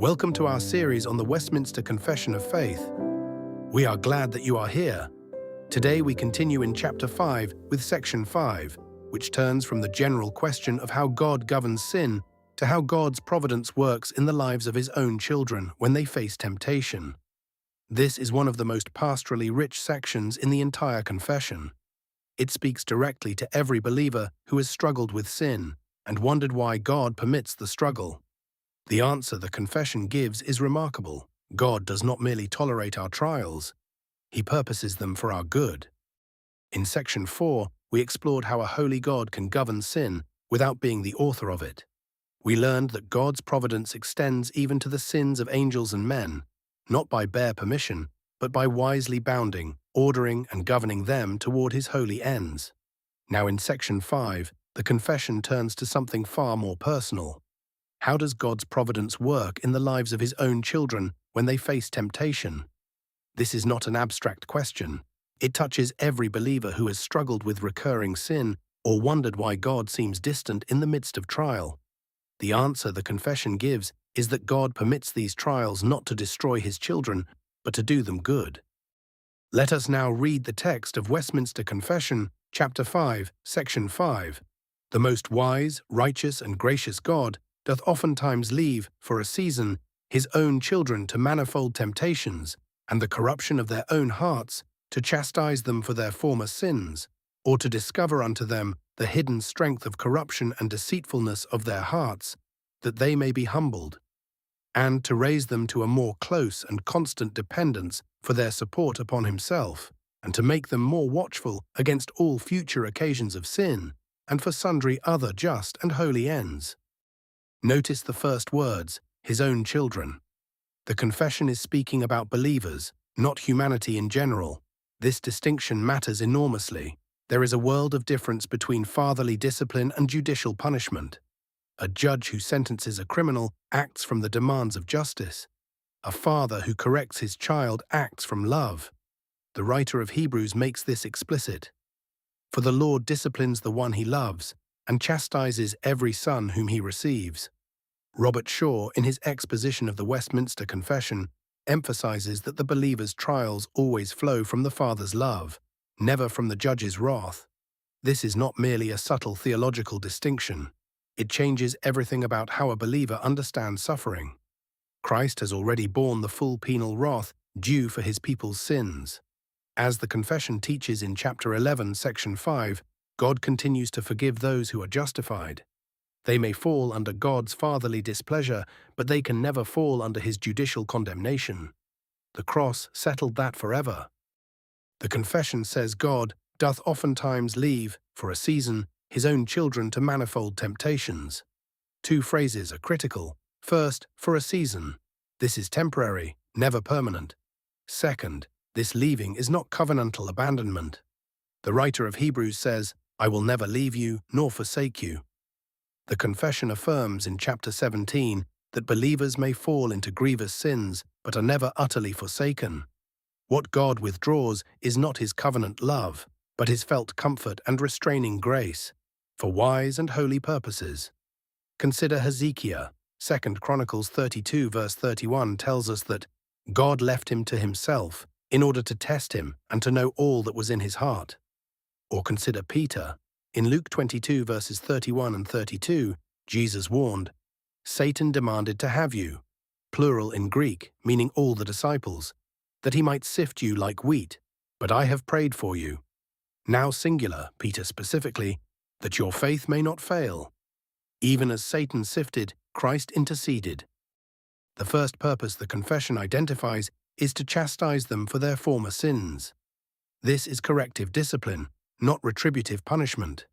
Welcome to our series on the Westminster Confession of Faith. We are glad that you are here. Today we continue in Chapter 5 with Section 5, which turns from the general question of how God governs sin to how God's providence works in the lives of His own children when they face temptation. This is one of the most pastorally rich sections in the entire confession. It speaks directly to every believer who has struggled with sin and wondered why God permits the struggle. The answer the confession gives is remarkable. God does not merely tolerate our trials, He purposes them for our good. In Section 4, we explored how a holy God can govern sin without being the author of it. We learned that God's providence extends even to the sins of angels and men, not by bare permission, but by wisely bounding, ordering, and governing them toward His holy ends. Now in Section 5, the confession turns to something far more personal. How does God's providence work in the lives of His own children when they face temptation? This is not an abstract question. It touches every believer who has struggled with recurring sin or wondered why God seems distant in the midst of trial. The answer the confession gives is that God permits these trials not to destroy His children, but to do them good. Let us now read the text of Westminster Confession, Chapter 5, Section 5. The most wise, righteous, and gracious God doth oftentimes leave, for a season, His own children to manifold temptations, and the corruption of their own hearts, to chastise them for their former sins, or to discover unto them the hidden strength of corruption and deceitfulness of their hearts, that they may be humbled, and to raise them to a more close and constant dependence for their support upon Himself, and to make them more watchful against all future occasions of sin, and for sundry other just and holy ends. Notice the first words, His own children. The confession is speaking about believers, not humanity in general. This distinction matters enormously. There is a world of difference between fatherly discipline and judicial punishment. A judge who sentences a criminal acts from the demands of justice. A father who corrects his child acts from love. The writer of Hebrews makes this explicit. For the Lord disciplines the one He loves, and chastises every son whom He receives. Robert Shaw, in his exposition of the Westminster Confession, emphasizes that the believer's trials always flow from the Father's love, never from the judge's wrath. This is not merely a subtle theological distinction. It changes everything about how a believer understands suffering. Christ has already borne the full penal wrath due for His people's sins. As the confession teaches in Chapter 11, Section 5, God continues to forgive those who are justified. They may fall under God's fatherly displeasure, but they can never fall under His judicial condemnation. The cross settled that forever. The confession says God doth oftentimes leave, for a season, His own children to manifold temptations. Two phrases are critical. First, for a season. This is temporary, never permanent. Second, this leaving is not covenantal abandonment. The writer of Hebrews says, I will never leave you nor forsake you. The confession affirms in Chapter 17 that believers may fall into grievous sins but are never utterly forsaken. What God withdraws is not His covenant love, but His felt comfort and restraining grace, for wise and holy purposes. Consider Hezekiah. 2 Chronicles 32 verse 31 tells us that God left him to himself in order to test him and to know all that was in his heart. Or consider Peter. In Luke 22 verses 31 and 32, Jesus warned, Satan demanded to have you, plural in Greek, meaning all the disciples, that he might sift you like wheat, but I have prayed for you. Now singular, Peter specifically, that your faith may not fail. Even as Satan sifted, Christ interceded. The first purpose the confession identifies is to chastise them for their former sins. This is corrective discipline, not retributive punishment.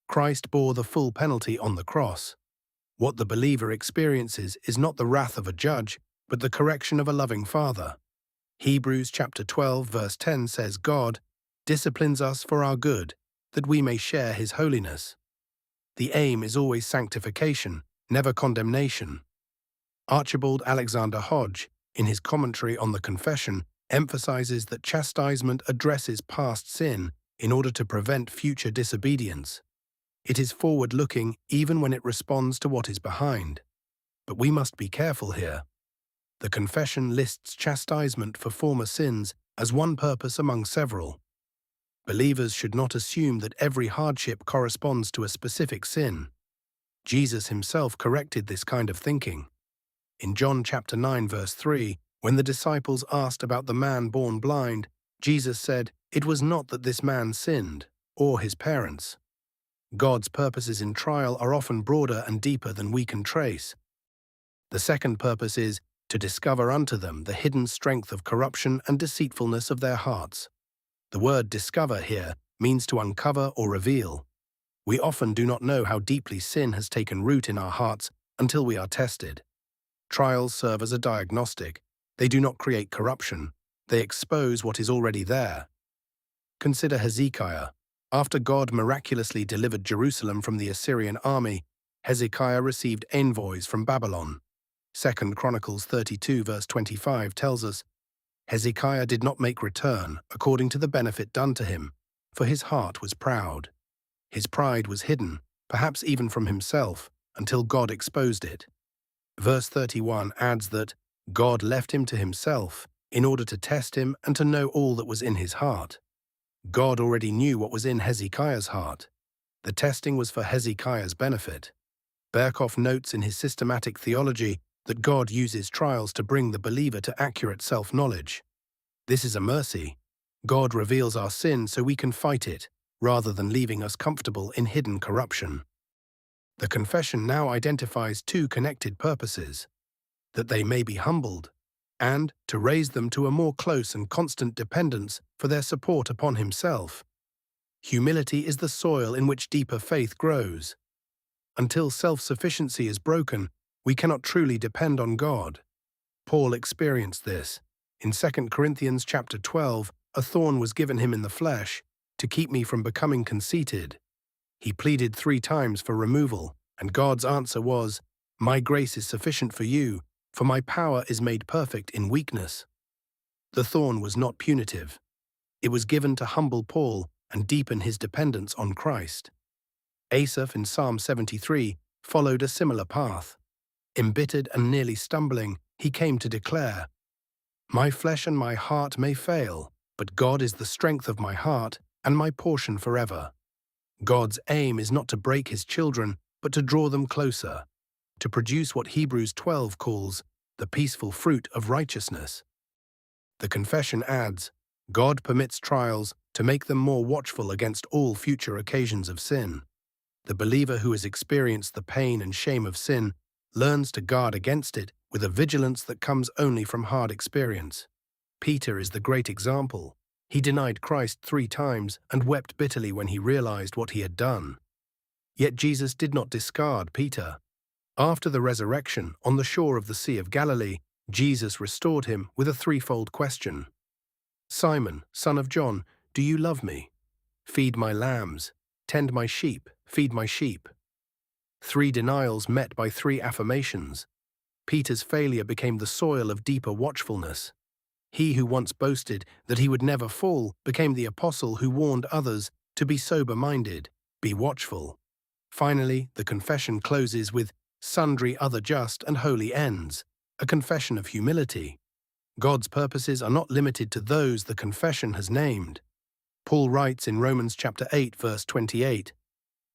Christ bore the full penalty on the cross. What the believer experiences is not the wrath of a judge, but the correction of a loving Father. Hebrews chapter 12 verse 10 says God disciplines us for our good, that we may share His holiness. The aim is always sanctification, never condemnation. Archibald Alexander Hodge, in his commentary on the confession, emphasizes that chastisement addresses past sin in order to prevent future disobedience. It is forward-looking even when it responds to what is behind. But we must be careful here. The confession lists chastisement for former sins as one purpose among several. Believers should not assume that every hardship corresponds to a specific sin. Jesus himself corrected this kind of thinking. In John chapter 9 verse 3, when the disciples asked about the man born blind, Jesus said, "It was not that this man sinned, or his parents." God's purposes in trial are often broader and deeper than we can trace. The second purpose is to discover unto them the hidden strength of corruption and deceitfulness of their hearts. The word discover here means to uncover or reveal. We often do not know how deeply sin has taken root in our hearts until we are tested. Trials serve as a diagnostic. They do not create corruption. They expose what is already there. Consider Hezekiah. After God miraculously delivered Jerusalem from the Assyrian army, Hezekiah received envoys from Babylon. 2 Chronicles 32 verse 25 tells us, "Hezekiah did not make return according to the benefit done to him, for his heart was proud." His pride was hidden, perhaps even from himself, until God exposed it. Verse 31 adds that God left him to himself in order to test him and to know all that was in his heart. God already knew what was in Hezekiah's heart. The testing was for Hezekiah's benefit. Berkhoff notes in his systematic theology that God uses trials to bring the believer to accurate self-knowledge. This is a mercy. God reveals our sin so we can fight it, rather than leaving us comfortable in hidden corruption. The confession now identifies two connected purposes: that they may be humbled, and to raise them to a more close and constant dependence for their support upon himself. Humility is the soil in which deeper faith grows. Until self-sufficiency is broken, we cannot truly depend on God. Paul experienced this. In 2 Corinthians chapter 12, a thorn was given him in the flesh to keep me from becoming conceited. He pleaded 3 times for removal, and God's answer was, "My grace is sufficient for you, for my power is made perfect in weakness." The thorn was not punitive. It was given to humble Paul and deepen his dependence on Christ. Asaph in Psalm 73 followed a similar path. Embittered and nearly stumbling, he came to declare, "My flesh and my heart may fail, but God is the strength of my heart and my portion forever." God's aim is not to break his children, but to draw them closer, to produce what Hebrews 12 calls the peaceful fruit of righteousness. The confession adds, God permits trials to make them more watchful against all future occasions of sin. The believer who has experienced the pain and shame of sin learns to guard against it with a vigilance that comes only from hard experience. Peter is the great example. He denied Christ 3 times and wept bitterly when he realized what he had done. Yet Jesus did not discard Peter. After the resurrection, on the shore of the Sea of Galilee, Jesus restored him with a 3-fold question. "Simon, son of John, do you love me? Feed my lambs, tend my sheep, feed my sheep." 3 denials met by 3 affirmations. Peter's failure became the soil of deeper watchfulness. He who once boasted that he would never fall became the apostle who warned others to be sober-minded, be watchful. Finally, the confession closes with sundry other just and holy ends, a confession of humility. God's purposes are not limited to those the confession has named. Paul writes in Romans chapter 8, verse 28,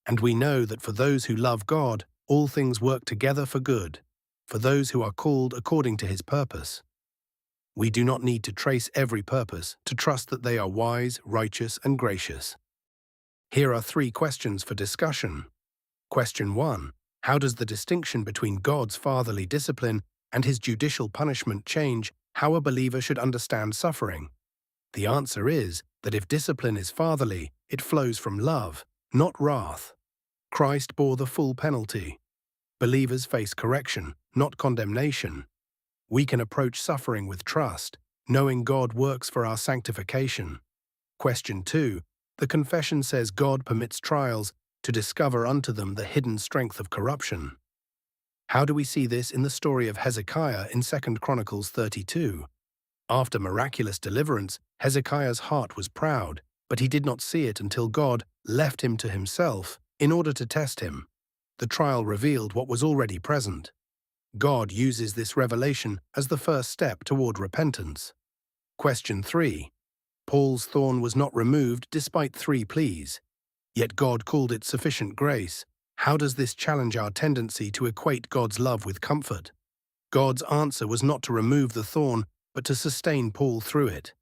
"And we know that for those who love God, all things work together for good, for those who are called according to his purpose." We do not need to trace every purpose to trust that they are wise, righteous, and gracious. Here are 3 questions for discussion. Question 1. How does the distinction between God's fatherly discipline and his judicial punishment change how a believer should understand suffering? The answer is that if discipline is fatherly, it flows from love, not wrath. Christ bore the full penalty. Believers face correction, not condemnation. We can approach suffering with trust, knowing God works for our sanctification. Question 2. The confession says God permits trials to discover unto them the hidden strength of corruption. How do we see this in the story of Hezekiah in 2 Chronicles 32? After miraculous deliverance, Hezekiah's heart was proud, but he did not see it until God left him to himself in order to test him. The trial revealed what was already present. God uses this revelation as the first step toward repentance. Question 3. Paul's thorn was not removed despite 3 pleas, yet God called it sufficient grace. How does this challenge our tendency to equate God's love with comfort? God's answer was not to remove the thorn, but to sustain Paul through it.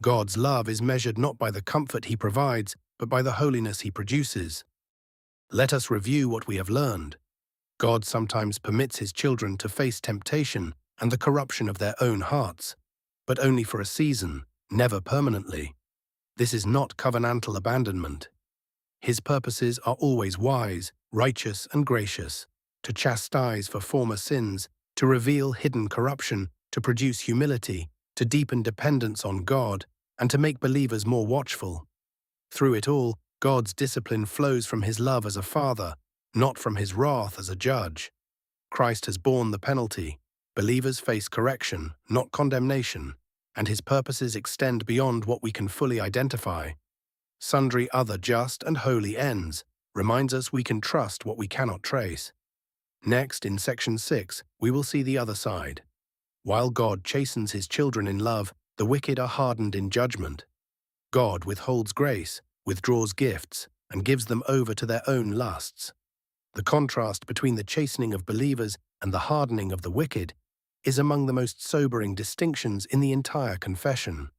God's love is measured not by the comfort he provides, but by the holiness he produces. Let us review what we have learned. God sometimes permits his children to face temptation and the corruption of their own hearts, but only for a season, never permanently. This is not covenantal abandonment. His purposes are always wise, righteous, and gracious, to chastise for former sins, to reveal hidden corruption, to produce humility, to deepen dependence on God, and to make believers more watchful. Through it all, God's discipline flows from his love as a father, not from his wrath as a judge. Christ has borne the penalty. Believers face correction, not condemnation, and his purposes extend beyond what we can fully identify. Sundry other just and holy ends reminds us we can trust what we cannot trace. Next, in section 6, we will see the other side. While God chastens his children in love, the wicked are hardened in judgment. God withholds grace, withdraws gifts, and gives them over to their own lusts. The contrast between the chastening of believers and the hardening of the wicked is among the most sobering distinctions in the entire confession.